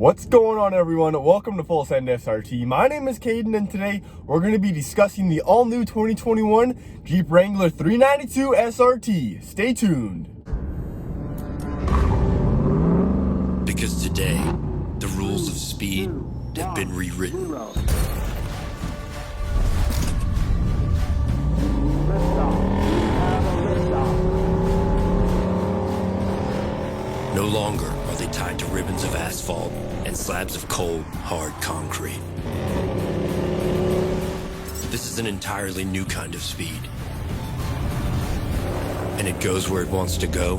What's going on, everyone? Welcome to Full Send SRT. My name is Caden, and today we're going to be discussing the all-new 2021 Jeep Wrangler 392 SRT. Stay tuned. Because today, the rules of speed have been rewritten. No longer are they tied to ribbons of asphalt and slabs of cold, hard concrete. This is an entirely new kind of speed. And it goes where it wants to go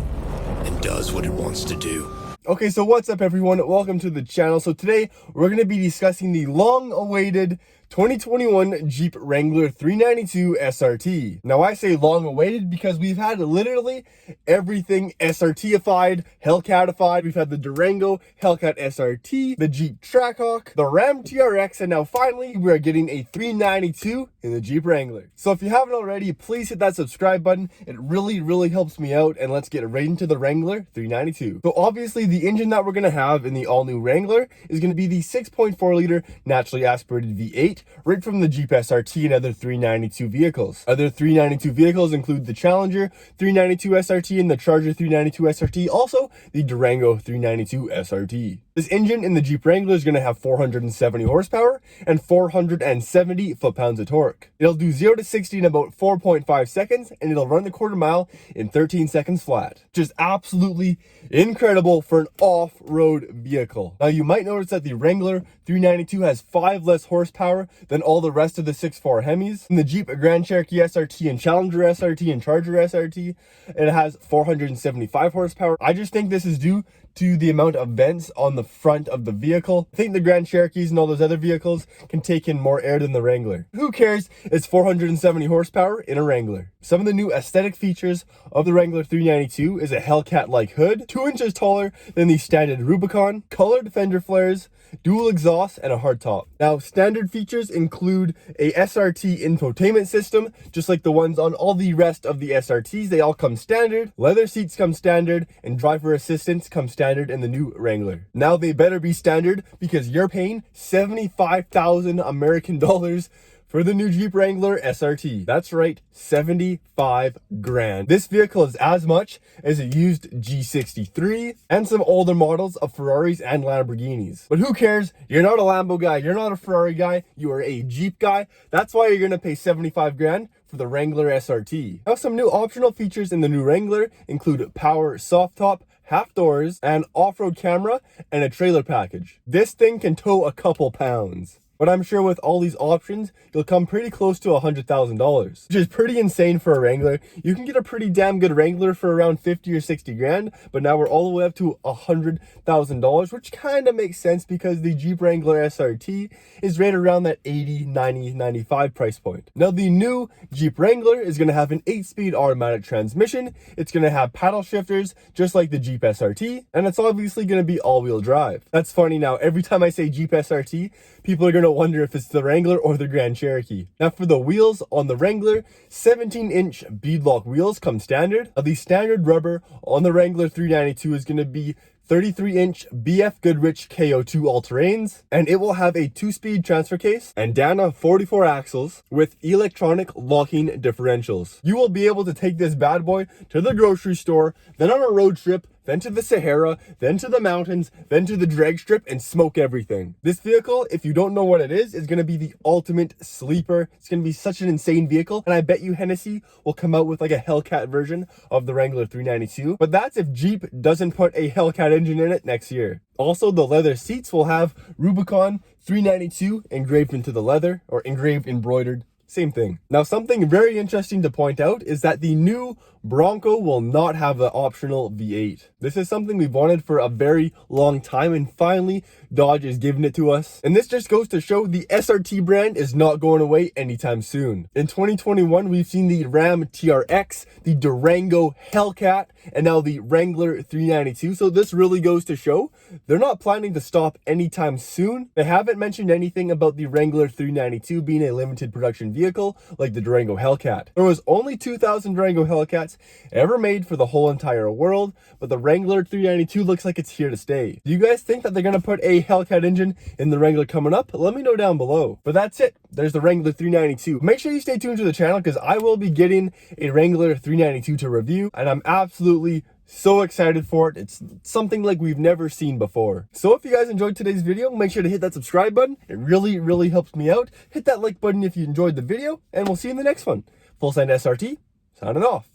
and does what it wants to do. Okay, so what's up, everyone? Welcome to the channel. So today we're going to be discussing the long-awaited 2021 Jeep Wrangler 392 SRT. Now, I say long-awaited because we've had literally everything SRT-ified, Hellcat-ified. We've had the Durango Hellcat SRT, the Jeep Trackhawk, the Ram TRX, and now finally we are getting a 392 in the Jeep Wrangler. So if you haven't already, please hit that subscribe button. It really helps me out, and let's get right into the Wrangler 392. So obviously the engine that we're going to have in the all-new Wrangler is going to be the 6.4-liter naturally aspirated V8, right from the Jeep SRT and other 392 vehicles. Other 392 vehicles include the Challenger 392 SRT and the Charger 392 SRT, also the Durango 392 SRT. This engine in the Jeep Wrangler is going to have 470 horsepower and 470 foot-pounds of torque. It'll do 0 to 60 in about 4.5 seconds, and it'll run the quarter mile in 13 seconds flat. Just absolutely incredible for an off-road vehicle. Now, you might notice that the Wrangler 392 has 5 less horsepower than all the rest of the 6.4 Hemis. In the Jeep Grand Cherokee SRT and Challenger SRT and Charger SRT, it has 475 horsepower. I just think this is due to the amount of vents on the front of the vehicle. I think the Grand Cherokees and all those other vehicles can take in more air than the Wrangler. Who cares? It's 470 horsepower in a Wrangler. Some of the new aesthetic features of the Wrangler 392 is a Hellcat-like hood, 2 inches taller than the standard Rubicon, colored fender flares, dual exhaust, and a hardtop. Now, standard features include a SRT infotainment system, just like the ones on all the rest of the SRTs. They all come standard. Leather seats come standard, and driver assistance comes standard in the new Wrangler. Now, they better be standard because you're paying $75,000 American dollars for the new Jeep Wrangler SRT. That's right, 75 grand. This vehicle is as much as a used G63 and some older models of Ferraris and Lamborghinis. But who cares? You're not a Lambo guy, you're not a Ferrari guy, you are a Jeep guy. That's why you're gonna pay 75 grand for the Wrangler SRT. Now, some new optional features in the new Wrangler include power soft top, half doors, an off-road camera, and a trailer package. This thing can tow a couple pounds. But I'm sure with all these options, you'll come pretty close to $100,000, which is pretty insane for a Wrangler. You can get a pretty damn good Wrangler for around 50 or 60 grand, but now we're all the way up to $100,000, which kind of makes sense because the Jeep Wrangler SRT is right around that 80, 90, 95 price point. Now, the new Jeep Wrangler is going to have an 8-speed automatic transmission. It's going to have paddle shifters, just like the Jeep SRT, and it's obviously going to be all-wheel drive. That's funny now. Every time I say Jeep SRT, people are going to wonder if it's the Wrangler or the Grand Cherokee. Now, for the wheels on the Wrangler, 17-inch beadlock wheels come standard. Now, the standard rubber on the Wrangler 392 is going to be 33-inch BF Goodrich KO2 all-terrains, and it will have a 2-speed transfer case and Dana 44 axles with electronic locking differentials. You will be able to take this bad boy to the grocery store, then on a road trip, then to the Sahara, then to the mountains, then to the drag strip, and smoke everything. This vehicle, if you don't know what it is going to be the ultimate sleeper. It's going to be such an insane vehicle, and I bet you Hennessy will come out with like a Hellcat version of the Wrangler 392. But that's if Jeep doesn't put a Hellcat engine in it next year. Also, the leather seats will have Rubicon 392 engraved into the leather, or embroidered. Same thing. Now, something very interesting to point out is that the new Bronco will not have the optional V8. This is something we've wanted for a very long time, and finally Dodge is giving it to us. And this just goes to show the SRT brand is not going away anytime soon. In 2021, we've seen the Ram TRX, the Durango Hellcat, and now the Wrangler 392. So this really goes to show they're not planning to stop anytime soon. They haven't mentioned anything about the Wrangler 392 being a limited production vehicle like the Durango Hellcat. There was only 2,000 Durango Hellcats Hellcats ever made for the whole entire world, but the Wrangler 392 looks like it's here to stay. Do you guys think that they're gonna put a Hellcat engine in the Wrangler coming up? Let me know down below. But that's it. There's the Wrangler 392. Make sure you stay tuned to the channel because I will be getting a Wrangler 392 to review, and I'm absolutely so excited for it. It's something like we've never seen before. So if you guys enjoyed today's video, make sure to hit that subscribe button. It really helps me out. Hit that like button if you enjoyed the video, and we'll see you in the next one. Full Send SRT, signing off.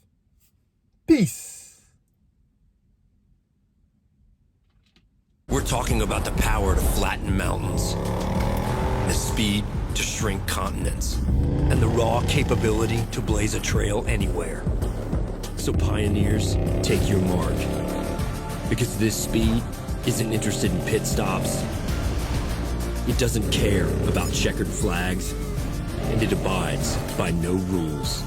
Peace. We're talking about the power to flatten mountains, the speed to shrink continents, and the raw capability to blaze a trail anywhere. So pioneers, take your mark. Because this speed isn't interested in pit stops. It doesn't care about checkered flags, and it abides by no rules.